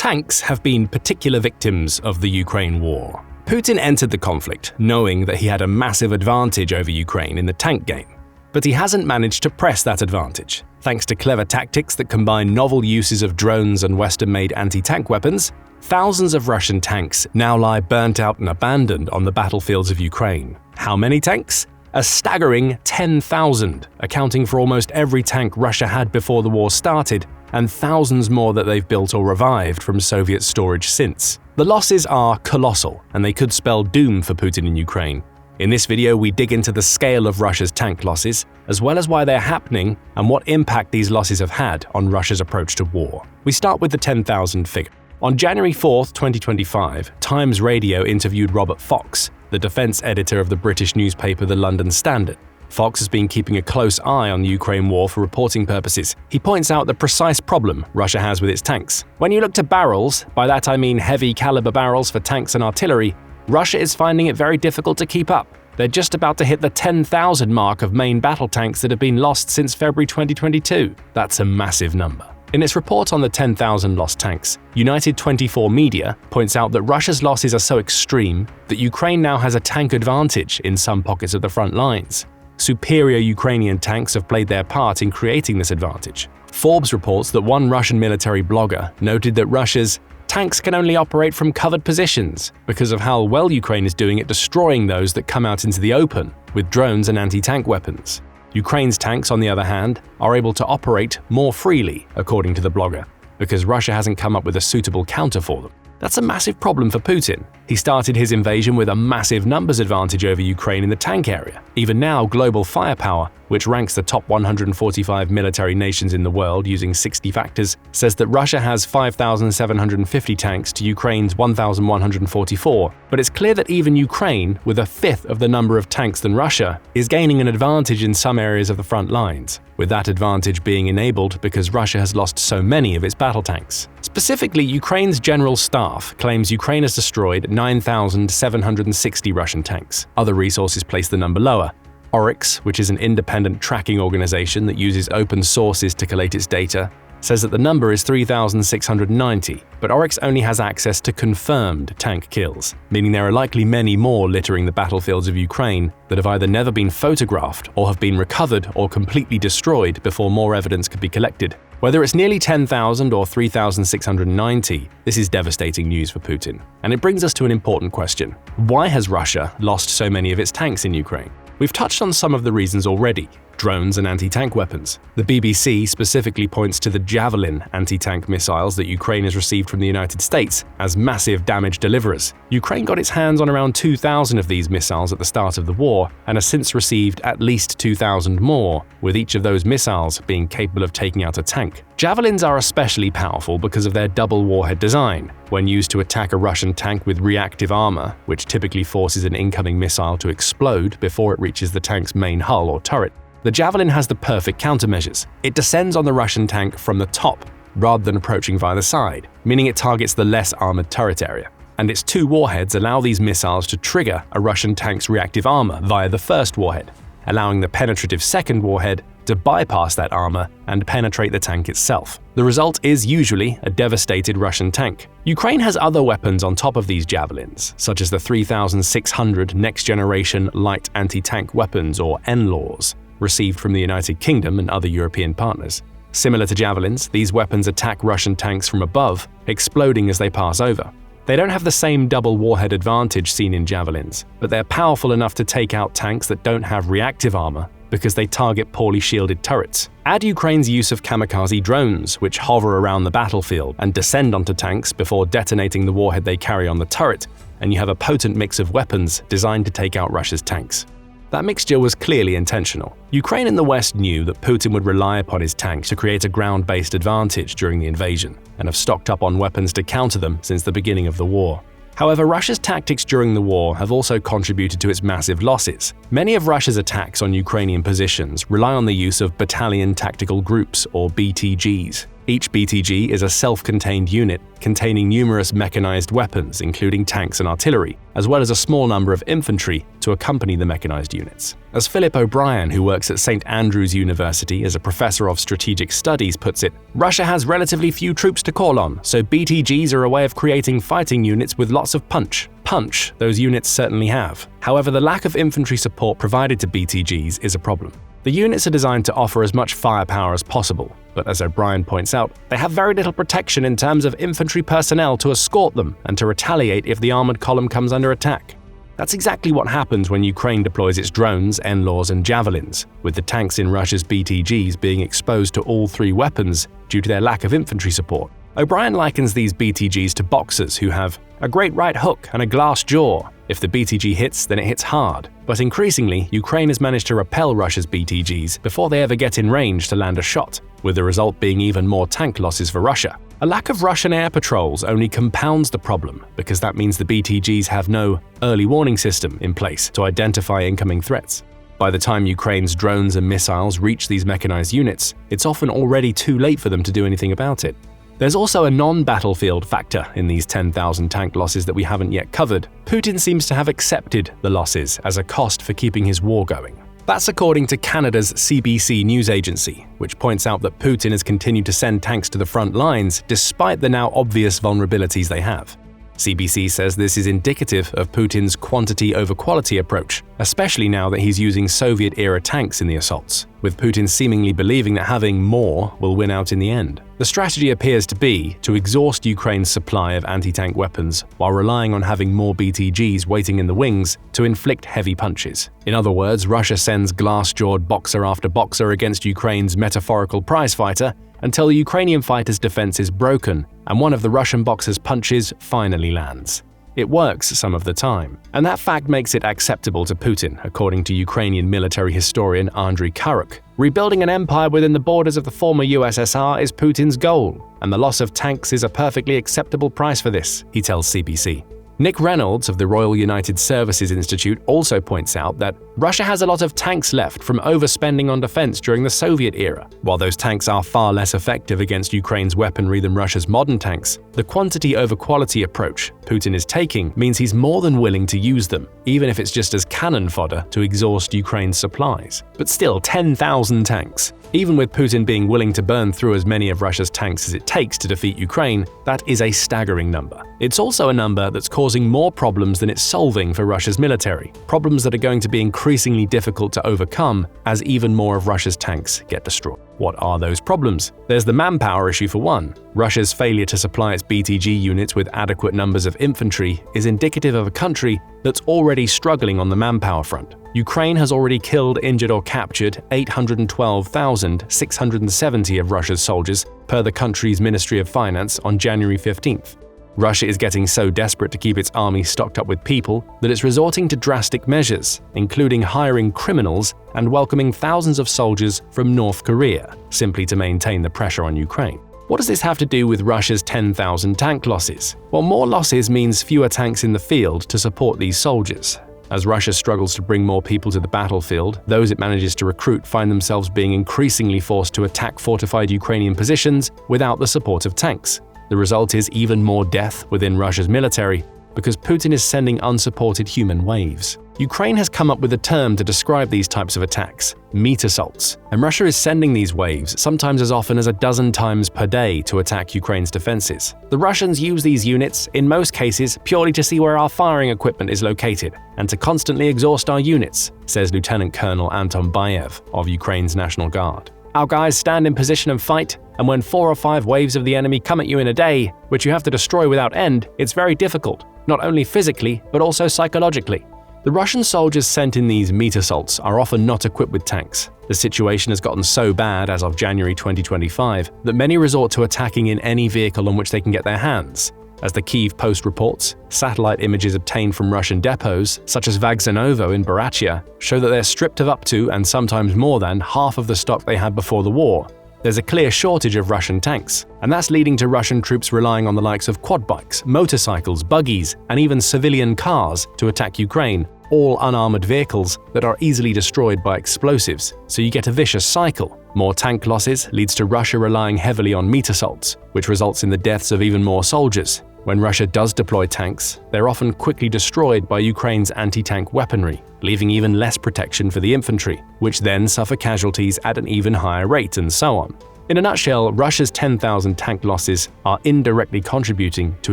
Tanks have been particular victims of the Ukraine war. Putin entered the conflict knowing that he had a massive advantage over Ukraine in the tank game. But he hasn't managed to press that advantage. Thanks to clever tactics that combine novel uses of drones and Western-made anti-tank weapons, thousands of Russian tanks now lie burnt out and abandoned on the battlefields of Ukraine. How many tanks? A staggering 10,000, accounting for almost every tank Russia had before the war started, and thousands more that they've built or revived from Soviet storage since. The losses are colossal, and they could spell doom for Putin in Ukraine. In this video, we dig into the scale of Russia's tank losses, as well as why they're happening and what impact these losses have had on Russia's approach to war. We start with the 10,000 figure. On January 4, 2025, Times Radio interviewed Robert Fox, the defense editor of the British newspaper The London Standard. Fox has been keeping a close eye on the Ukraine war for reporting purposes. He points out the precise problem Russia has with its tanks. When you look to barrels, by that I mean heavy caliber barrels for tanks and artillery, Russia is finding it very difficult to keep up. They're just about to hit the 10,000 mark of main battle tanks that have been lost since February 2022. That's a massive number. In its report on the 10,000 lost tanks, United 24 Media points out that Russia's losses are so extreme that Ukraine now has a tank advantage in some pockets of the front lines. Superior Ukrainian tanks have played their part in creating this advantage. Forbes reports that one Russian military blogger noted that Russia's tanks can only operate from covered positions because of how well Ukraine is doing at destroying those that come out into the open with drones and anti-tank weapons. Ukraine's tanks, on the other hand, are able to operate more freely, according to the blogger, because Russia hasn't come up with a suitable counter for them. That's a massive problem for Putin. He started his invasion with a massive numbers advantage over Ukraine in the tank area. Even now, Global Firepower, which ranks the top 145 military nations in the world using 60 factors, says that Russia has 5,750 tanks to Ukraine's 1,144. But it's clear that even Ukraine, with a fifth of the number of tanks than Russia, is gaining an advantage in some areas of the front lines, with that advantage being enabled because Russia has lost so many of its battle tanks. Specifically, Ukraine's General Staff claims Ukraine has destroyed 9,760 Russian tanks. Other resources place the number lower. Oryx, which is an independent tracking organization that uses open sources to collate its data, says that the number is 3,690, but Oryx only has access to confirmed tank kills, meaning there are likely many more littering the battlefields of Ukraine that have either never been photographed or have been recovered or completely destroyed before more evidence could be collected. Whether it's nearly 10,000 or 3,690, this is devastating news for Putin. And it brings us to an important question. Why has Russia lost so many of its tanks in Ukraine? We've touched on some of the reasons already: drones and anti-tank weapons. The BBC specifically points to the Javelin anti-tank missiles that Ukraine has received from the United States as massive damage deliverers. Ukraine got its hands on around 2,000 of these missiles at the start of the war and has since received at least 2,000 more, with each of those missiles being capable of taking out a tank. Javelins are especially powerful because of their double warhead design. When used to attack a Russian tank with reactive armor, which typically forces an incoming missile to explode before it reaches the tank's main hull or turret, the Javelin has the perfect countermeasures. It descends on the Russian tank from the top, rather than approaching via the side, meaning it targets the less armored turret area. And its two warheads allow these missiles to trigger a Russian tank's reactive armor via the first warhead, allowing the penetrative second warhead to bypass that armor and penetrate the tank itself. The result is usually a devastated Russian tank. Ukraine has other weapons on top of these javelins, such as the 3,600 next-generation light anti-tank weapons or NLAWs, received from the United Kingdom and other European partners. Similar to javelins, these weapons attack Russian tanks from above, exploding as they pass over. They don't have the same double warhead advantage seen in javelins, but they're powerful enough to take out tanks that don't have reactive armor because they target poorly shielded turrets. Add Ukraine's use of kamikaze drones, which hover around the battlefield and descend onto tanks before detonating the warhead they carry on the turret, and you have a potent mix of weapons designed to take out Russia's tanks. That mixture was clearly intentional. Ukraine and the West knew that Putin would rely upon his tanks to create a ground-based advantage during the invasion, and have stocked up on weapons to counter them since the beginning of the war. However, Russia's tactics during the war have also contributed to its massive losses. Many of Russia's attacks on Ukrainian positions rely on the use of battalion tactical groups, or BTGs. Each BTG is a self-contained unit containing numerous mechanized weapons, including tanks and artillery, as well as a small number of infantry to accompany the mechanized units. As Philip O'Brien, who works at St. Andrews University as a professor of strategic studies, puts it, Russia has relatively few troops to call on, so BTGs are a way of creating fighting units with lots of punch. Punch, those units certainly have. However, the lack of infantry support provided to BTGs is a problem. The units are designed to offer as much firepower as possible, but as O'Brien points out, they have very little protection in terms of infantry personnel to escort them and to retaliate if the armored column comes under attack. That's exactly what happens when Ukraine deploys its drones, NLAWs, and javelins, with the tanks in Russia's BTGs being exposed to all three weapons due to their lack of infantry support. O'Brien likens these BTGs to boxers who have a great right hook and a glass jaw. If the BTG hits, then it hits hard. But increasingly, Ukraine has managed to repel Russia's BTGs before they ever get in range to land a shot, with the result being even more tank losses for Russia. A lack of Russian air patrols only compounds the problem, because that means the BTGs have no early warning system in place to identify incoming threats. By the time Ukraine's drones and missiles reach these mechanized units, it's often already too late for them to do anything about it. There's also a non-battlefield factor in these 10,000 tank losses that we haven't yet covered. Putin seems to have accepted the losses as a cost for keeping his war going. That's according to Canada's CBC news agency, which points out that Putin has continued to send tanks to the front lines despite the now obvious vulnerabilities they have. CBC says this is indicative of Putin's quantity over quality approach, especially now that he's using Soviet-era tanks in the assaults, with Putin seemingly believing that having more will win out in the end. The strategy appears to be to exhaust Ukraine's supply of anti-tank weapons while relying on having more BTGs waiting in the wings to inflict heavy punches. In other words, Russia sends glass-jawed boxer after boxer against Ukraine's metaphorical prizefighter until the Ukrainian fighter's defense is broken and one of the Russian boxer's punches finally lands. It works some of the time, and that fact makes it acceptable to Putin, according to Ukrainian military historian Andriy Karuk. Rebuilding an empire within the borders of the former USSR is Putin's goal, and the loss of tanks is a perfectly acceptable price for this, he tells CBC. Nick Reynolds of the Royal United Services Institute also points out that Russia has a lot of tanks left from overspending on defense during the Soviet era. While those tanks are far less effective against Ukraine's weaponry than Russia's modern tanks, the quantity over quality approach Putin is taking means he's more than willing to use them, even if it's just as cannon fodder to exhaust Ukraine's supplies. But still, 10,000 tanks. Even with Putin being willing to burn through as many of Russia's tanks as it takes to defeat Ukraine, that is a staggering number. It's also a number that's causing more problems than it's solving for Russia's military, problems that are going to be increasingly difficult to overcome as even more of Russia's tanks get destroyed. What are those problems? There's the manpower issue for one. Russia's failure to supply its BTG units with adequate numbers of infantry is indicative of a country that's already struggling on the manpower front. Ukraine has already killed, injured, or captured 812,670 of Russia's soldiers, per the country's Ministry of Finance on January 15th. Russia is getting so desperate to keep its army stocked up with people that it's resorting to drastic measures, including hiring criminals and welcoming thousands of soldiers from North Korea, simply to maintain the pressure on Ukraine. What does this have to do with Russia's 10,000 tank losses? Well, more losses means fewer tanks in the field to support these soldiers. As Russia struggles to bring more people to the battlefield, those it manages to recruit find themselves being increasingly forced to attack fortified Ukrainian positions without the support of tanks. The result is even more death within Russia's military, because Putin is sending unsupported human waves. Ukraine has come up with a term to describe these types of attacks, meat assaults, and Russia is sending these waves sometimes as often as a dozen times per day to attack Ukraine's defenses. The Russians use these units, in most cases, purely to see where our firing equipment is located and to constantly exhaust our units, says Lieutenant Colonel Anton Bayev of Ukraine's National Guard. Our guys stand in position and fight, and when 4 or 5 waves of the enemy come at you in a day, which you have to destroy without end, it's very difficult, not only physically, but also psychologically. The Russian soldiers sent in these meat assaults are often not equipped with tanks. The situation has gotten so bad as of January 2025 that many resort to attacking in any vehicle on which they can get their hands. As the Kyiv Post reports, satellite images obtained from Russian depots, such as Vagzhanovo in Buryatia, show that they're stripped of up to, and sometimes more than, half of the stock they had before the war. there's a clear shortage of Russian tanks, and that's leading to Russian troops relying on the likes of quad bikes, motorcycles, buggies, and even civilian cars to attack Ukraine, all unarmored vehicles that are easily destroyed by explosives, so you get a vicious cycle. More tank losses leads to Russia relying heavily on meat assaults, which results in the deaths of even more soldiers. When Russia does deploy tanks, they're often quickly destroyed by Ukraine's anti-tank weaponry, leaving even less protection for the infantry, which then suffer casualties at an even higher rate, and so on. In a nutshell, Russia's 10,000 tank losses are indirectly contributing to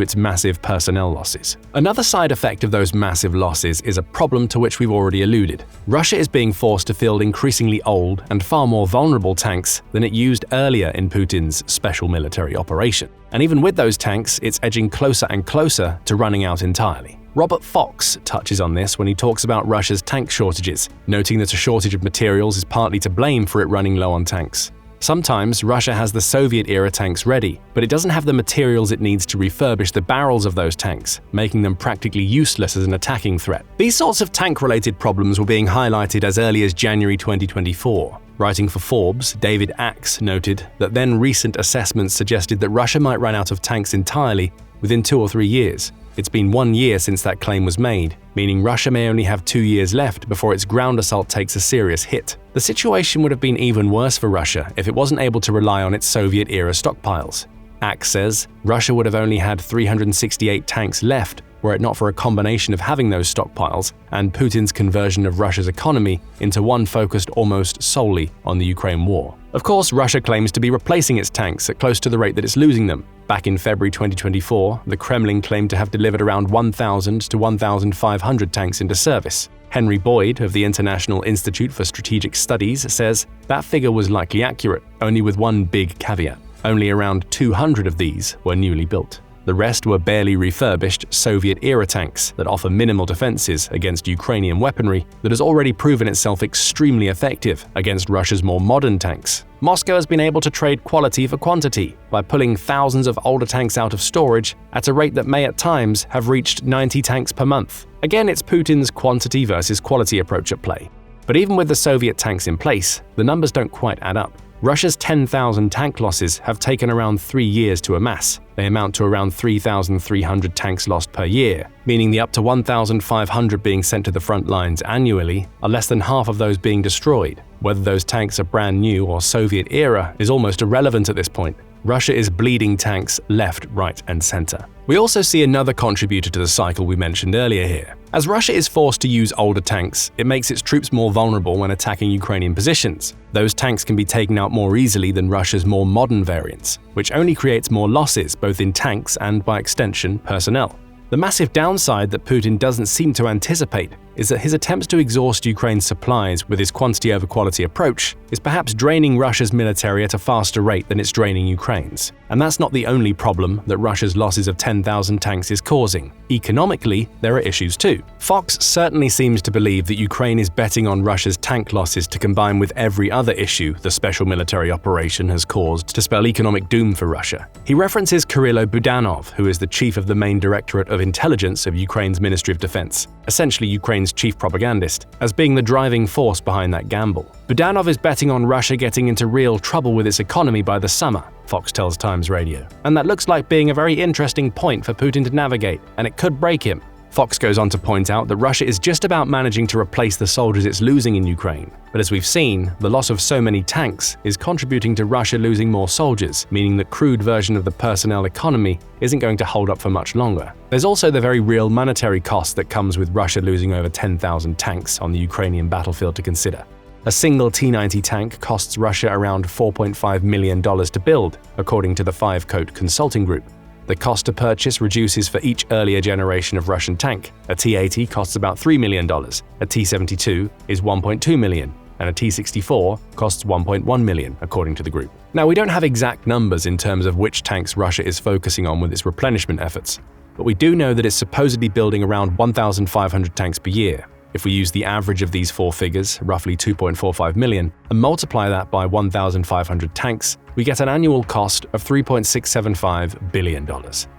its massive personnel losses. Another side effect of those massive losses is a problem to which we've already alluded. Russia is being forced to field increasingly old and far more vulnerable tanks than it used earlier in Putin's special military operation. And even with those tanks, it's edging closer and closer to running out entirely. Robert Fox touches on this when he talks about Russia's tank shortages, noting that a shortage of materials is partly to blame for it running low on tanks. Sometimes Russia has the Soviet-era tanks ready, but it doesn't have the materials it needs to refurbish the barrels of those tanks, making them practically useless as an attacking threat. These sorts of tank-related problems were being highlighted as early as January 2024. Writing for Forbes, David Axe noted that then recent assessments suggested that Russia might run out of tanks entirely within 2 or 3 years. It's been 1 year since that claim was made, meaning Russia may only have 2 years left before its ground assault takes a serious hit. The situation would have been even worse for Russia if it wasn't able to rely on its Soviet-era stockpiles. Axe says Russia would have only had 368 tanks left were it not for a combination of having those stockpiles and Putin's conversion of Russia's economy into one focused almost solely on the Ukraine war. Of course, Russia claims to be replacing its tanks at close to the rate that it's losing them. Back in February 2024, the Kremlin claimed to have delivered around 1,000 to 1,500 tanks into service. Henry Boyd of the International Institute for Strategic Studies says that figure was likely accurate, only with one big caveat. Only around 200 of these were newly built. The rest were barely refurbished Soviet-era tanks that offer minimal defenses against Ukrainian weaponry that has already proven itself extremely effective against Russia's more modern tanks. Moscow has been able to trade quality for quantity by pulling thousands of older tanks out of storage at a rate that may at times have reached 90 tanks per month. Again, it's Putin's quantity versus quality approach at play. But even with the Soviet tanks in place, the numbers don't quite add up. Russia's 10,000 tank losses have taken around 3 years to amass. They amount to around 3,300 tanks lost per year, meaning the up to 1,500 being sent to the front lines annually are less than half of those being destroyed. Whether those tanks are brand new or Soviet era is almost irrelevant at this point. Russia is bleeding tanks left, right, and center. We also see another contributor to the cycle we mentioned earlier here. As Russia is forced to use older tanks, it makes its troops more vulnerable when attacking Ukrainian positions. Those tanks can be taken out more easily than Russia's more modern variants, which only creates more losses both in tanks and, by extension, personnel. The massive downside that Putin doesn't seem to anticipate is that his attempts to exhaust Ukraine's supplies with his quantity over quality approach is perhaps draining Russia's military at a faster rate than it's draining Ukraine's. And that's not the only problem that Russia's losses of 10,000 tanks is causing. Economically, there are issues too. Fox certainly seems to believe that Ukraine is betting on Russia's tank losses to combine with every other issue the special military operation has caused to spell economic doom for Russia. He references Kyrylo Budanov, who is the chief of the main directorate of intelligence of Ukraine's Ministry of Defense, essentially Ukraine's chief propagandist, as being the driving force behind that gamble. Budanov is betting on Russia getting into real trouble with its economy by the summer, Fox tells Times Radio. And that looks like being a very interesting point for Putin to navigate, and it could break him. Fox goes on to point out that Russia is just about managing to replace the soldiers it's losing in Ukraine. But as we've seen, the loss of so many tanks is contributing to Russia losing more soldiers, meaning the crude version of the personnel economy isn't going to hold up for much longer. There's also the very real monetary cost that comes with Russia losing over 10,000 tanks on the Ukrainian battlefield to consider. A single T-90 tank costs Russia around $4.5 million to build, according to the Five-Coat Consulting Group. The cost to purchase reduces for each earlier generation of Russian tank. A T-80 costs about $3 million, a T-72 is $1.2 million, and a T-64 costs $1.1 million, according to the group. Now, we don't have exact numbers in terms of which tanks Russia is focusing on with its replenishment efforts, but we do know that it's supposedly building around 1,500 tanks per year. If we use the average of these four figures, roughly 2.45 million, and multiply that by 1,500 tanks, we get an annual cost of $3.675 billion.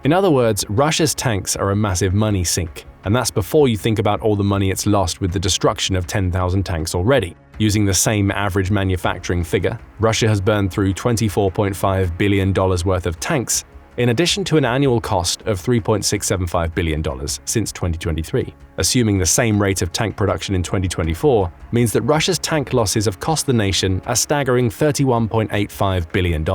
In other words, Russia's tanks are a massive money sink. And that's before you think about all the money it's lost with the destruction of 10,000 tanks already. Using the same average manufacturing figure, Russia has burned through $24.5 billion worth of tanks, in addition to an annual cost of $3.675 billion since 2023. Assuming the same rate of tank production in 2024 means that Russia's tank losses have cost the nation a staggering $31.85 billion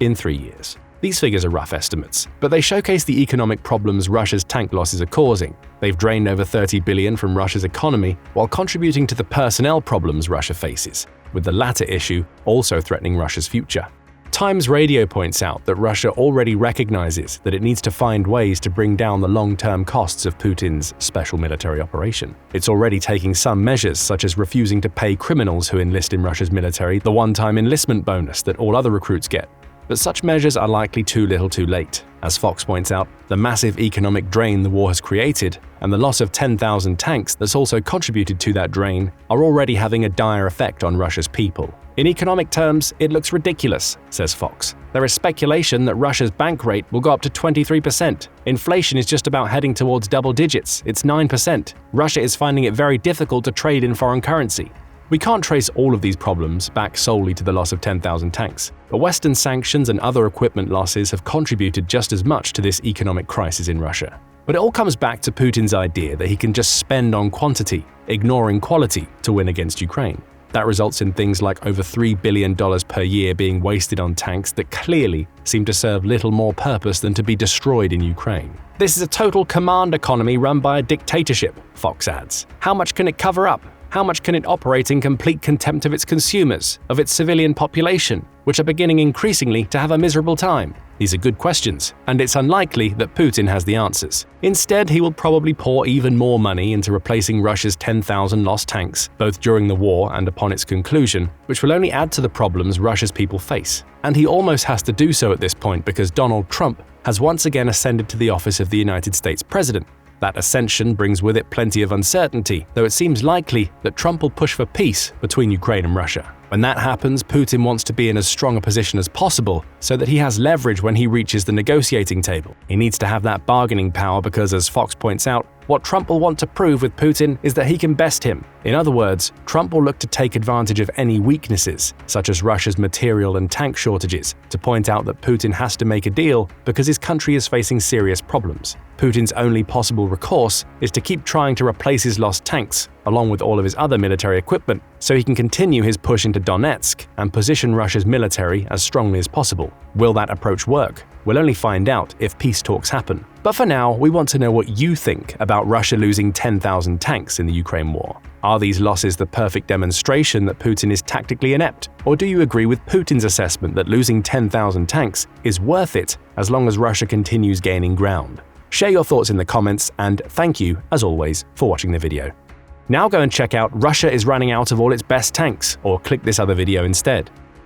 in 3 years. These figures are rough estimates, but they showcase the economic problems Russia's tank losses are causing. They've drained over $30 billion from Russia's economy while contributing to the personnel problems Russia faces, with the latter issue also threatening Russia's future. Times Radio points out that Russia already recognizes that it needs to find ways to bring down the long-term costs of Putin's special military operation. It's already taking some measures, such as refusing to pay criminals who enlist in Russia's military the one-time enlistment bonus that all other recruits get. But such measures are likely too little too late. As Fox points out, the massive economic drain the war has created and the loss of 10,000 tanks that's also contributed to that drain are already having a dire effect on Russia's people. In economic terms, it looks ridiculous, says Fox. There is speculation that Russia's bank rate will go up to 23%. Inflation is just about heading towards double digits, it's 9%. Russia is finding it very difficult to trade in foreign currency. We can't trace all of these problems back solely to the loss of 10,000 tanks, but Western sanctions and other equipment losses have contributed just as much to this economic crisis in Russia. But it all comes back to Putin's idea that he can just spend on quantity, ignoring quality, to win against Ukraine. That results in things like over $3 billion per year being wasted on tanks that clearly seem to serve little more purpose than to be destroyed in Ukraine. This is a total command economy run by a dictatorship, Fox adds. How much can it cover up? How much can it operate in complete contempt of its consumers, of its civilian population, which are beginning increasingly to have a miserable time? These are good questions, and it's unlikely that Putin has the answers. Instead, he will probably pour even more money into replacing Russia's 10,000 lost tanks, both during the war and upon its conclusion, which will only add to the problems Russia's people face. And he almost has to do so at this point because Donald Trump has once again ascended to the office of the United States president. That ascension brings with it plenty of uncertainty, though it seems likely that Trump will push for peace between Ukraine and Russia. When that happens, Putin wants to be in as strong a position as possible so that he has leverage when he reaches the negotiating table. He needs to have that bargaining power because, as Fox points out, what Trump will want to prove with Putin is that he can best him. In other words, Trump will look to take advantage of any weaknesses, such as Russia's material and tank shortages, to point out that Putin has to make a deal because his country is facing serious problems. Putin's only possible recourse is to keep trying to replace his lost tanks, along with all of his other military equipment, so he can continue his push into Donetsk and position Russia's military as strongly as possible. Will that approach work? We'll only find out if peace talks happen. But for now, we want to know what you think about Russia losing 10,000 tanks in the Ukraine war. Are these losses the perfect demonstration that Putin is tactically inept? Or do you agree with Putin's assessment that losing 10,000 tanks is worth it as long as Russia continues gaining ground? Share your thoughts in the comments, and thank you, as always, for watching the video. Now go and check out Russia is running out of all its best tanks, or click this other video instead.